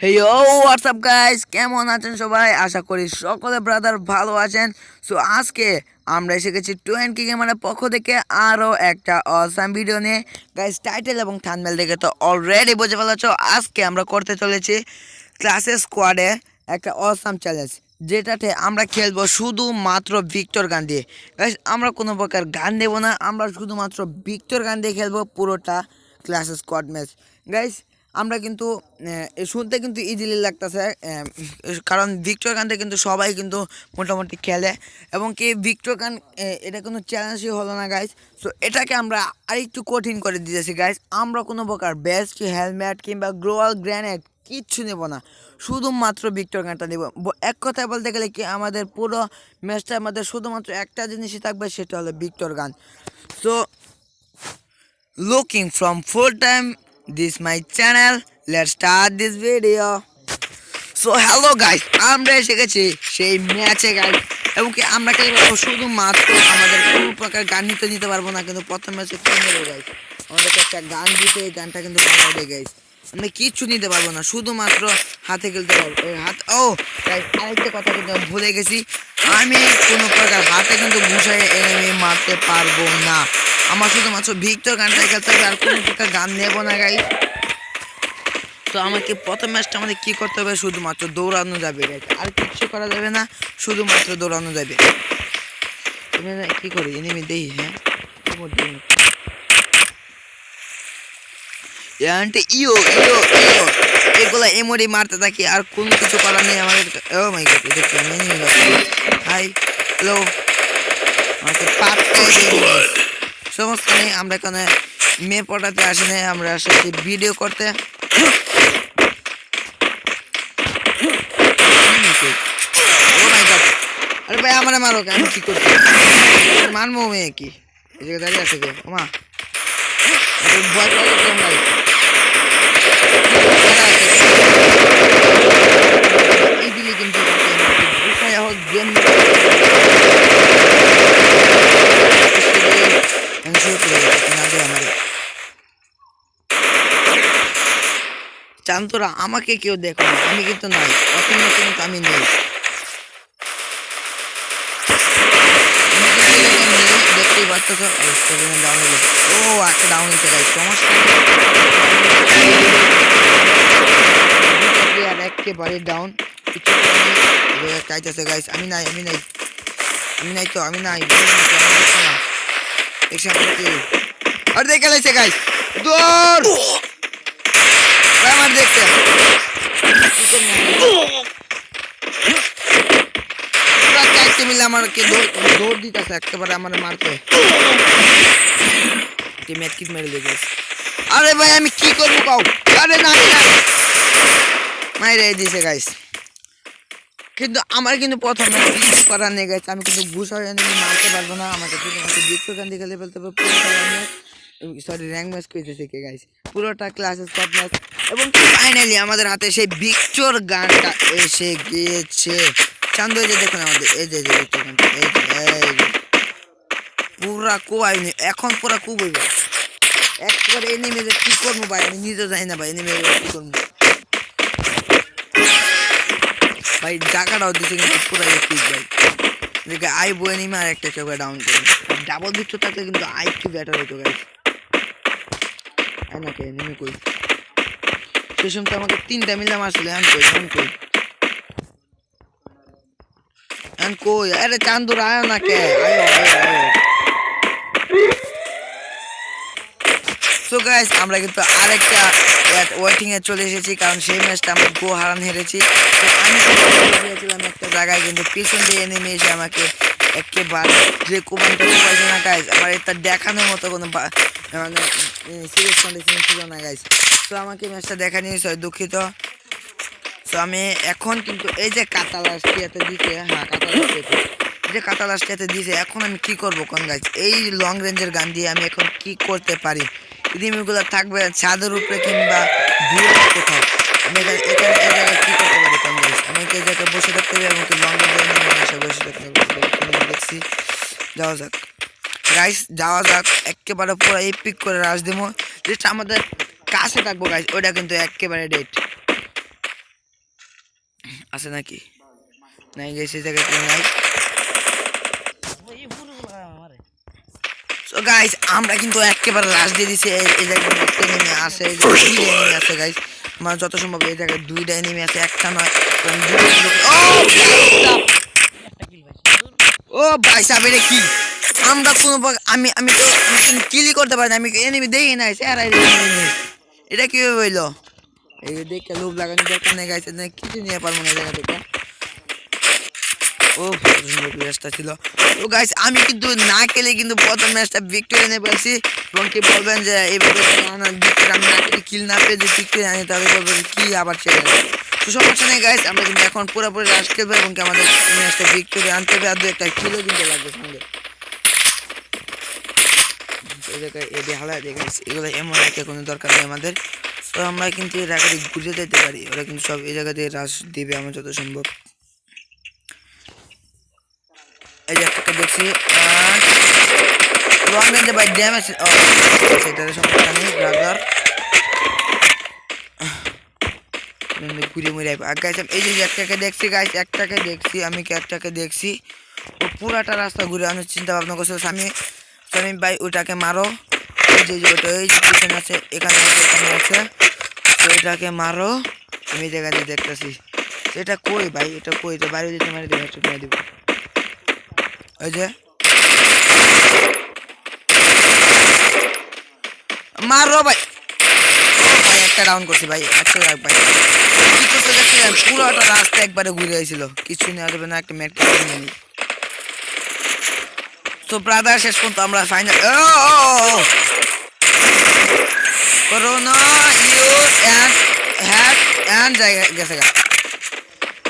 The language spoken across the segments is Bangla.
হেইও হোয়াটসঅ্যাপ গাইস, কেমন আছেন সবাই? আশা করি সকলে ব্রাদার ভালো আছেন। সো আজকে আমরা এসে গেছি টোয়েন্টি গেমারের পক্ষ থেকে আরও একটা অসাম ভিডিও নিয়ে। গাইস, টাইটেল এবং থাম্বনেল দেখে তো অলরেডি বুঝে ফেলেছো, আজকে আমরা করতে চলেছি ক্লাসের স্কোয়াডে একটা অসাম চ্যালেঞ্জ, যেটাতে আমরা খেলবো শুধুমাত্র ভিক্টর গান দিয়ে। গাইস, আমরা কোনো প্রকার গান দেবো না, আমরা শুধুমাত্র ভিক্টর গান দিয়ে খেলবো পুরোটা ক্লাসের স্কোয়াড ম্যাচ। গাইস, আমরা কিন্তু শুনতে কিন্তু ইজিলি লাগতেছে, কারণ ভিক্টর গানটা কিন্তু সবাই কিন্তু মোটামুটি খেলে, এবং কি ভিক্টর গান এটা কোনো চ্যালেঞ্জই হলো না গাইস। সো এটাকে আমরা আরেকটু কঠিন করে দিতেছি গাইস। আমরা কোনো প্রকার বেস্ট হেলমেট কিংবা গ্লোয়াল গ্রেনেড কিচ্ছু নেব না, শুধুমাত্র ভিক্টর গানটা নেব। এক কথায় বলতে গেলে কি, আমাদের পুরো ম্যাচটার মধ্যে শুধুমাত্র একটা জিনিসই থাকবে, সেটা হলো ভিক্টর গান। So looking from full time this my channel, let's start this video. So hello guys, আমরা এসে গেছি সেই ম্যাচে গাইস, এবং কি আমরা খেলবো শুধুমাত্র, আমাদের কোনো প্রকার গান নিতে পারবো না, কিন্তু প্রথম ম্যাচে খেলবো গাইস। আমাদেরকে একটা গান দিতে, এই গানটা কিন্তু বানাবে গাইস। আমরা কিচ্ছু নিতে পারবো না, শুধুমাত্র হাতে খেলতে পারবো। গাইস, আরেকটা কথা কিন্তু আমি ভুলে গেছি, আমি কোনো প্রকার হাতে কিন্তু ঘুষাই এনিমি মারতে পারবো না। আমার শুধুমাত্র ভিক্টর গানটাই খেলতে হবে, আর কোনো প্রকার গান নেবো না গাইস। তো আমাকে প্রথম ম্যাচটা আমাদের কী করতে হবে, শুধুমাত্র দৌড়ানো যাবে গাইস, আর কিচ্ছু করা যাবে না, শুধুমাত্র দৌড়ানো যাবে। তুমি কী করি এনিমি দেই, হ্যাঁ ইও ইও ইও এগুলা এমরি মারতে থাকি, আর কোনো কিছু করার নেই আমাদের। ও মাই গড, দেখি আমি হাই হ্যালো, আমাকে পাতটাই দিয়ে সমস্যা নেই। আমরা এখানে মেয়ে পটাতে আসি নাই, আমরা আসছি ভিডিও করতে। আরে ভাই, আমার মারো, আমি কি করছি? মানবো মেয়ে কি এই জায়গায় দাঁড়িয়ে আছে কে? ওমা, ভয় পাচ্ছিলাম ভাই। ইজিলি কিন্তু গেম চান্তরা, আমাকে কেউ দেখো না, আমি কিন্তু নাই, প্রথম ম্যাচে কিন্তু আমি নেই। দেখতেই পাচ্ছ, ডাউন হয়ে গেছে। ও একটা ডাউন হয়েছে গাইস, সমস্যা আর একেবারে ডাউন, কিছু চাইতেছে গাইস। আমি নাই, আমি নাই, আমি নাই তো, আমি নাই, আর দেখে লাইছে গাইস, দৌড় আমার দেখতে মিলে আমাকে দৌড় দিতেছে একেবারে আমার মারতে। মেরে দিয়ে। আরে ভাই, আমি কি করবো কাউ? আরে না, মাইরে দিয়েছে গাইস, কিন্তু আমার কিন্তু প্রথমে কিছু করার নেই গাইস। আমি কিন্তু ঘুষা মারতে পারবো না, আমাকে শুধুমাত্র বিক্রকান দিয়ে খেলে ফেলতে হবে। সরি, র্যাঙ্ক ম্যাচ করেছে কে গাইস, পুরোটা ক্লাসের স্কোয়াড ম্যাচ। এবং ফাইনালি আমাদের হাতে সেই ভিক্টর গানটা এসে গিয়েছে। চান্দু, এই যে দেখুন আমাদের এই যে ভিক্টর গানটা, এই পুরা কুবাই, এখন পুরা কুবই ভাই, একবারে এনিমে কি করবো ভাই, আমি নিজে জানি না ভাই এনিমে কি করবো ভাই। জায়গাটাও দিচ্ছে কিন্তু পুরো এপিক ভাই। দেখে আই বো এনিমে আর একটা চোখে ডাউন করে ডাবল ভিক্টর থাকলে কিন্তু আই কি বেটার হতো গাইস। নাকি এনিমে কই সে সময় তো আমাকে 3টা মিললাম আসলে। কই আরে চান্দুর আয় না কে, সো গাইস, আমরা কিন্তু আরেকটা ওয়েটিং এ চলে এসেছি, কারণ সেই ম্যাচটা আমরা গো হারান হেরেছি। তো আমি গিয়েছিলাম একটা জায়গায়, কিন্তু পিছন দিয়ে এনিমি এসে আমাকে একেবারে যে কোবানটা পাইছে না গাইস, আমার এটা দেখানোর মতো কোনো মানে সিরিয়াস কন্ডিশন ছিল না গাইস। তো আমাকে ম্যাচটা দেখা নিয়েছে, দুঃখিত। তো আমি এখন কিন্তু এই যে কাতালাসটিয়াতে দিছে, হ্যাঁ কাতালাসটিয়াতে, যে কাতালাসটিয়াতে দিছে, এখন আমি কি করবো কোন গাইস? এই লং রেঞ্জের গান দিয়ে আমি এখন কি করতে পারি? এনিমিগুলো থাকবে ছাদের উপরে কিংবা দূরে কোথাও, আমি এখানে এই জায়গায় কি করতে পারি কোন গাইস? আমি এই জায়গায় বসে থাকতে হবে, এবং লং রেঞ্জের বসে থাকতে হবে। দেখছি, যাওয়া যাক গাইস, যাওয়া যাক, একেবারে পুরো এপিক করে রাশ দেবো, যেটা আমাদের কাছে থাকবো গাইস, ওইটা কিন্তু একেবারে ডেট। আছে নাকি? নাই গেছে জায়গায় কেউ নাই। সো গাইস আমরা কিন্তু একেবারে লাস্ট দিয়ে দিছি। এই জায়গায় একটা এনিমি আছে, এই জায়গায় দুইটা এনিমি আছে গাইস। আমার যত সম্ভব এই জায়গায় দুইটা এনিমি আছে, একটা নয়। ও ভাই সাহেব এটা কি? আমরা কোনো আমি আমি তো কিলি করতে পারি না, আমি এনিমি দেখি নাই স্যার। এটা কি হইলো? এই দেখে লোভ লাগানো দরকার নেই গাইস, কিছু নিয়ে পারবো না জায়গা থেকে। ও ম্যাচটা ছিল। তো গাইস আমি কিন্তু না খেলে কিন্তু প্রথম ম্যাচটা ভিক্টোরি নিয়ে পারছি। এবং কি বলবেন যে এইভাবে আমি না খেলে কিল না পেয়ে যে ভিক্টোরি আনি, তাহলে বলবেন কি আবার ছেড়ে দেয়। তো সমস্যা নেই গাইস, আমরা কিন্তু এখন পুরোপুরি রাশ খেলবো এবং কি আমাদের ম্যাচটা ভিক্টোরি আনতে হবে। আর দু একটা কিলো কিন্তু লাগবে সঙ্গে। এগুলো এমন একটা কোনো দরকার নেই আমাদের। তো আমরা কিন্তু এর আগে ঘুরে যেতে পারি, ওরা কিন্তু সব এই জায়গা দিয়ে রাশ দিবে আমার যত সম্ভব। এই যে একটা দেখছি লং রেঞ্জে বাই ড্যামেজ, সেটার সমস্যা নেই ব্রাদার। ঘুরে মুড়ে গাইস এই যে একটাকে দেখছি গাইস, একটাকে দেখছি আমি, কি একটাকে দেখছি ও পুরাটা রাস্তা ঘুরে আমি চিন্তা ভাবনা করছি আমি সামিম ভাই ওটাকে মারো। এই যে ওটা ওই যে পিছনে আছে, এখানে আছে, তো এটাকে মারো। আমি জায়গাতে দেখতেছি এটা কই ভাই, এটা কই? এটা বাইরে যেতে মারি দেবো, মেরে দেবো। ওই যে মারো ভাই, ভাই একটা ডাউন করছি ভাই, একটা রাখ ভাই। কি করতে দেখছিলেন? পুরোটা রাস্তা একবারে ঘুরে হয়েছিল, কিছু নেওয়া যাবে না, একটা ম্যাট নিয়ে নিই। তো ব্রাদার শেষ পর্যন্ত আমরা ফাইনাল করোনা ইউজ এন্ড হ্যাড এন্ড জায়গা গেছে গা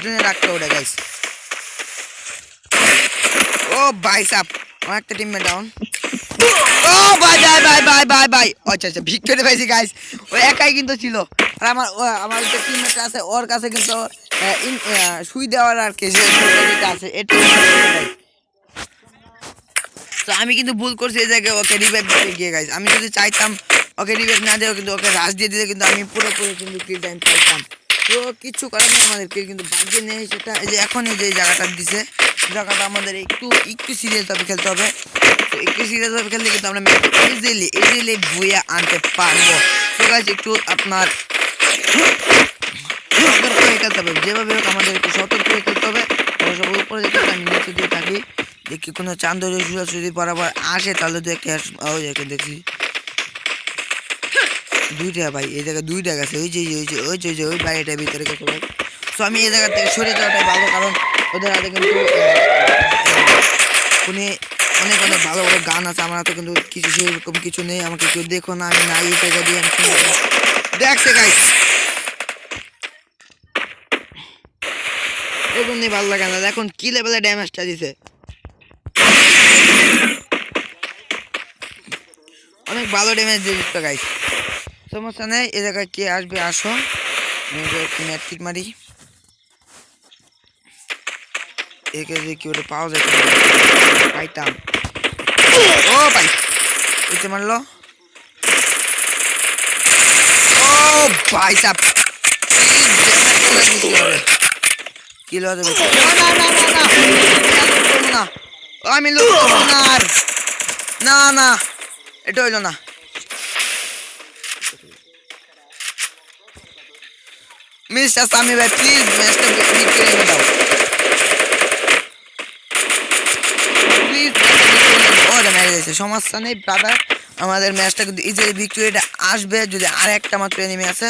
জন্য রাখতে ওটা গাইস। ও ভাই সাপ আমার একটা টিমমেট ডাউন। ও ভাই ভাই ভাই ভাই ভাই ভাই, আচ্ছা আচ্ছা ভিক্টোরি পাইছি গাইস। ও একাই কিন্তু ছিল, আর আমার যে টিমমেট আছে ওর কাছে কিন্তু সুই দেওয়ার আর কি যে আছে এটা। তো আমি কিন্তু ভুল করছি এই জায়গায় ওকে রিভাইভ দিতে গিয়ে গাইস। আমি যদি চাইতাম ওকে রিভাইভ না দিয়ে কিন্তু ওকে রাশ দিয়ে দিলে কিন্তু আমি পুরোপুরি কিন্তু কিল টাইম পাইতাম। তো কিচ্ছু করার নেই, আমাদের কিল কিন্তু বাগিয়ে নেই সেটা। এই যে এখন এই যে জায়গাটা দিছে, জায়গাটা আমাদের একটু একটু সিরিয়াসভাবে খেলতে হবে। তো একটু সিরিয়াসভাবে খেললে কিন্তু আমরা ইজিলি ভুইয়া আনতে পারবো। তো গাইস একটু আপনার সতর্ক হয়ে খেলতে হবে, যেভাবে হোক আমাদের একটু সতর্ক হয়ে খেলতে হবে। সব উপরে যেতে আমি নিচে দিয়ে থাকি, দেখি কোনো চান্দ যদি বরাবর আসে তাহলে দেখে দেখছি দুইটা ভাই, এই জায়গায় দুইটা গেছে। ওই যে ওই যে ওই যে ওই বাড়িটার ভিতরে গেছে ভাই। তো আমি এই জায়গা থেকে সরে যাওয়াটাই ভালো, কারণ ওদের হাতে কিন্তু অনেক অনেক ভালো ভালো গান আছে, আমার হাতে কিন্তু কিছু সেরকম কিছু নেই। আমাকে কেউ দেখো না, আমি নাই এই জায়গা দিয়ে আমি দেখছে গাইস, এই জন্যই ভালো লাগে না। এখন কি লেভেলের ড্যামেজটা দিছে, অনেক ভালো ড্যামেজ দিয়ে দিচ্ছে গাইস। সমস্যা নেই, এ জায়গায় কে আসবে আসো, ম্যাট কিট মারি। একে যে কি ওটা পাওয়া যায় পাইতাম। ও ভাই এতে মারলো। ও ভাই সাপ কি লড়ে না, আমি লোক না না এটা হইলো না। মিস্টার সামি ভাই প্লিজ ম্যাচটা বিক্রি করে দাও প্লিজ। ও মেরে দিয়েছে, সমস্যা নেই ব্রাদার, আমাদের ম্যাচটা কিন্তু ইজিলি ভিক্টোরিটা আসবে যদি আর একটা মাত্র এনিমি আছে।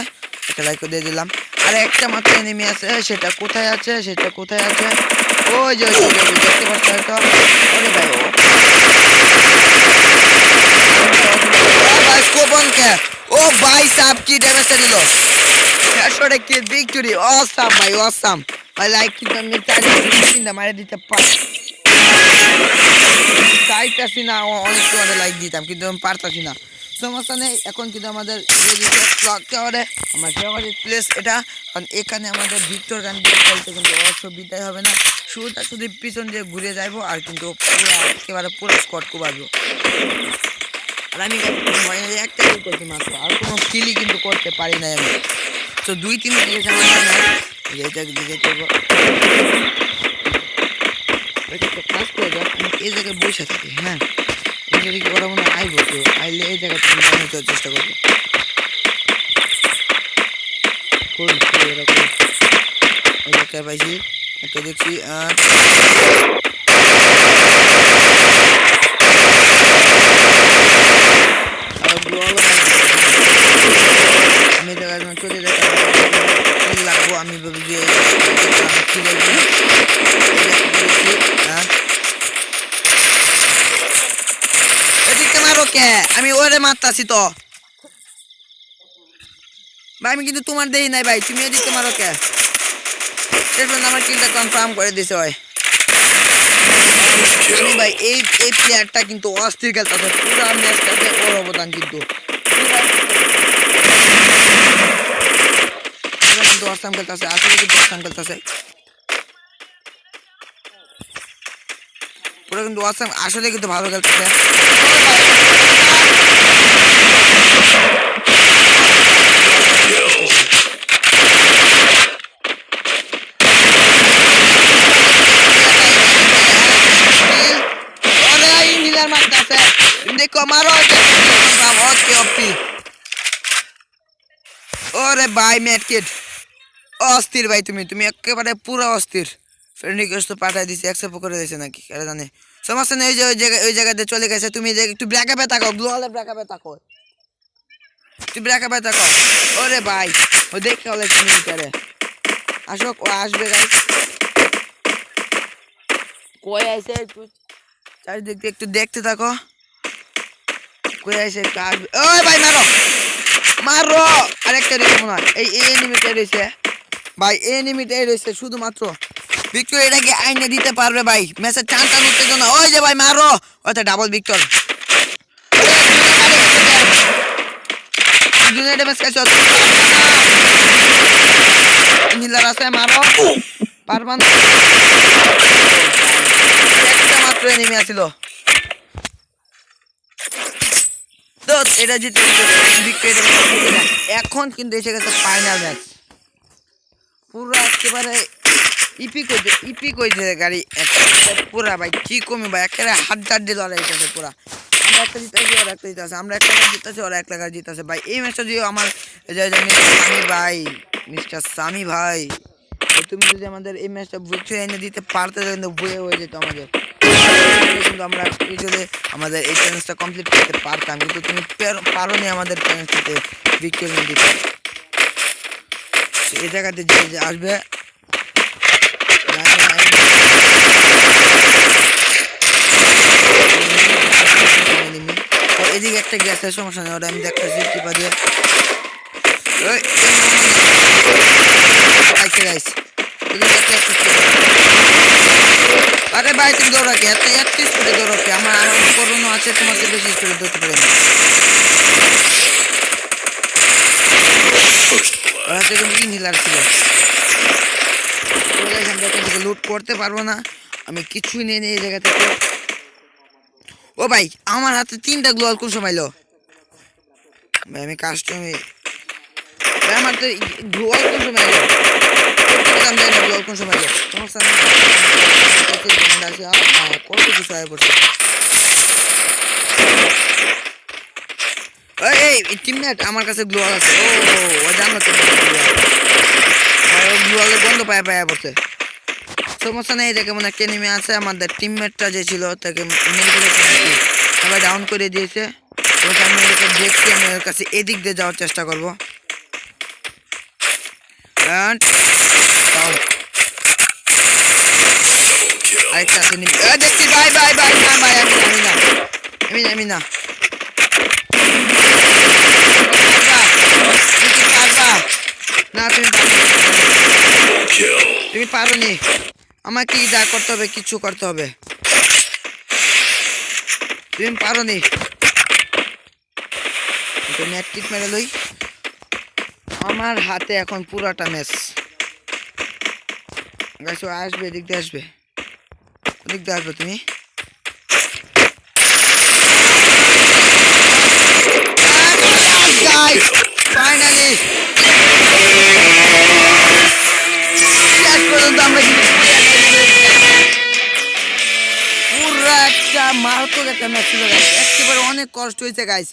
একটা লাইক দিয়ে দিলাম। আর একটা মাত্র এনিমি আছে, সেটা কোথায় আছে ওই যে দেখতে পাচ্ছ হয়তো। ওরে ভাই ও ভাই সাপ কি ড্যামেজটা দিল, হেডশট কি ভিক্টরি, অসাম ভাই অসাম ভাই। লাইক কিন্তু আমি চাইলে মারে দিতে চাইতাছি না, অনেক লাইক দিতাম কিন্তু আমি পারতাছি না। সমস্যা নেই, এখন কিন্তু আমাদের আমার ফেভারিট প্লেস এটা, কারণ এখানে আমাদের ভিক্টর গান খেলতে কিন্তু অসুবিধাই হবে না। শুরুটা শুধু পিছন দিয়ে ঘুরে যাইবো আর কিন্তু একেবারে পুরো স্কট কুবাবো। আর আমি একটা কিল করছি মাত্র, আর কোনো কিলই কিন্তু করতে পারি না আমি। তো 2-3 মিনিট এইটা দিকে করবো একটা কাজ করে যাক, আমি এই জায়গায় বসে থাকি। হ্যাঁ, এই জায়গায় কি ওরা মনে হয় আইবো, কেউ আইলে এই জায়গায় তুমি যাওয়ার চেষ্টা করবো। কোন ওরা কোন ওই জায়গায় পাইছি একটা দেখছি। আমি জায়গায় চলে যেতে লাগবো। আমি ভাবি যে কি বলবো, এদিকে মারো কে? আমি ওরে মারতাছি তো ভাই, আমি কিন্তু তোমার দেই নাই ভাই, তুমি এদিকে মারো কে? আমার কিলটা কনফার্ম করে দিছে ভাই। ভাই এই প্লেয়ারটা কিন্তু অস্থির খেলতেছে, পুরো ম্যাচটাতে ওর অবদান কিন্তু অসাম খেলতেছে, আসলে কিন্তু অসাম খেলতেছে, পুরো কিন্তু অসাম, আসলে কিন্তু ভালো খেলতেছে। দেখো মারো, ওরে ভাই ম্যাটকিট অস্থির ভাই, তুমি একেবারে পুরো অস্থির। ফ্রেন্ড রিকোয়েস্ট তো পাঠাই দিছি, অ্যাকসেপ্ট করে দিয়েছে নাকি কারা জানে, সমস্যা নেই। ওই জায়গাতে চলে গেছে, তুমি একটু ব্র্যাকআপে তাকাও, গ্লোয়ালে ব্র্যাকআপে তাকাও, তুই ব্র্যাকআপে তাকাও। ওরে ভাই ও দেখে হলে তুমি করে আসো, ও আসবে গাইস, কই আইছে একটু চারিদিক দিয়ে একটু দেখতে থাকো, কই আইছে একটু আসবে। ওই ভাই মারো মারো, আরেকটা রয়েছে মনে হয়, এই এনিমিটাই রয়েছে ভাই, এনিমিটাই রয়েছে শুধুমাত্র। ভিক্টর এটাকে আইনে দিতে পারবে ভাই, ম্যাচের টানটা নিতে জন্য। ওই যে ভাই মারো, ওটা ডাবল ভিক্টর, মারো পারবা না, একটা মাত্র এনিমি আছিল। এটা জিতে এখন কিন্তু এসে গেছে ফাইনাল ম্যাচ, পুরো একেবারে ইপিক হয়েছে গাড়ি পুরা ভাই, কি কমে ভাই, একেবারে হাড্ডার দিয়ে লড়াই হইতেছে পুরা। আমরা একটা জিতেছি, ওরা একটা জিতেছে, আমরা একটা জিতেছি, ওরা একটা জিতেছে ভাই। এই ম্যাচটা যদি আমার সামি ভাই, মিস্টার সামি ভাই, তুমি যদি আমাদের এই ম্যাচটা বুঝে এনে দিতে পারতে, কিন্তু বয়ে হয়ে যেত আমাদের, কিন্তু আমরা আমাদের এই চ্যালেঞ্জটা কমপ্লিট করতে পারতাম, কিন্তু তুমি পারো নি আমাদের চ্যালেঞ্জটাতে ভিক্টরি দিতে। এই জায়গাতে যে আসবে এদিকে একটা গ্যাসের সমস্যা নেই, ওটা আমি দেখতেছি টিপা দিয়ে। আরে ভাই তুমি দৌড়াকে এত স্পিডে দৌড়াকে, আমার করোনা আছে, তোমাকে বেশি স্পিডে দৌড়তে পারে না। ওরা তো কিন্তু ইনহিলার ছিল, লুট করতে পারবো না, আমি কিছুই নেই এই জায়গা থেকে। ও ভাই আমার হাতে 3টা গ্লোয়াল কোন সময় এলো ভাই, আমি কাস্টমে আমার তো গ্লোয়াল কোন সময় এলো, গ্লোয়াল কোন সময় এলো, সমস্যা নেই, কত কিছু আয় পড়ছে। এই টিমমেট আমার কাছে গ্লোয়াল আছে, ও জানো তো গ্লোয়ালের গন্ধ পায়ে পায়ে পড়ছে, সমস্যা নেই। দেখে মনে একটা নেমে আছে, আমাদের টিমমেটটা যে ছিল তাকে সবাই ডাউন করে দিয়েছে, আমি দেখছি, আমি ওর কাছে এদিক দিয়ে যাওয়ার চেষ্টা করবো। আরেকটা দেখছি ভাই ভাই ভাই, না ভাই আমি না না, তুমি পারো নি, আমাকে যা করতে হবে কিছু করতে হবে, তুমি পারো নি। নেট কিট মেরে লই, আমার হাতে এখন পুরাটা ম্যাচ। গাছ আসবে, এদিক দিয়ে আসবে, ওদিক দিয়ে আসবে তুমি। ফাইনালি মারাত্মক একটা ম্যাচ ছিল গাইস, একেবারে অনেক কষ্ট হয়েছে গাইস।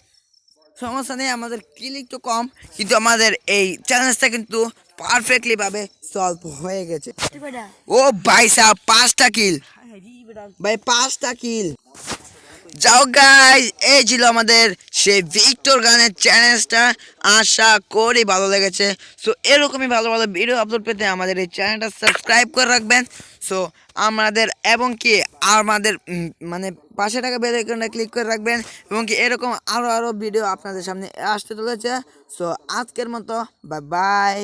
সমস্যা নেই, আমাদের কিল একটু কম, কিন্তু আমাদের এই চ্যালেঞ্জটা কিন্তু পারফেক্টলি ভাবে সলভ হয়ে গেছে। ও ভাই সাহেব 5টা কিল, ভাই 5টা কিল। যাও গাইস, এই ছিল আমাদের সেই ভিক্টর গানের চ্যালেঞ্জটা। আশা করি ভালো লেগেছে। সো এরকমই ভালো ভালো ভিডিও আপলোড পেতে আমাদের এই চ্যানেলটা সাবস্ক্রাইব করে রাখবেন। সো আমাদের এবং কি আমাদের মানে পাশে টাকা বেল আইকনটা ক্লিক করে রাখবেন, এবং কি এরকম আরও ভিডিও আপনাদের সামনে আসতে চলেছে। সো আজকের মতো বাই বাই।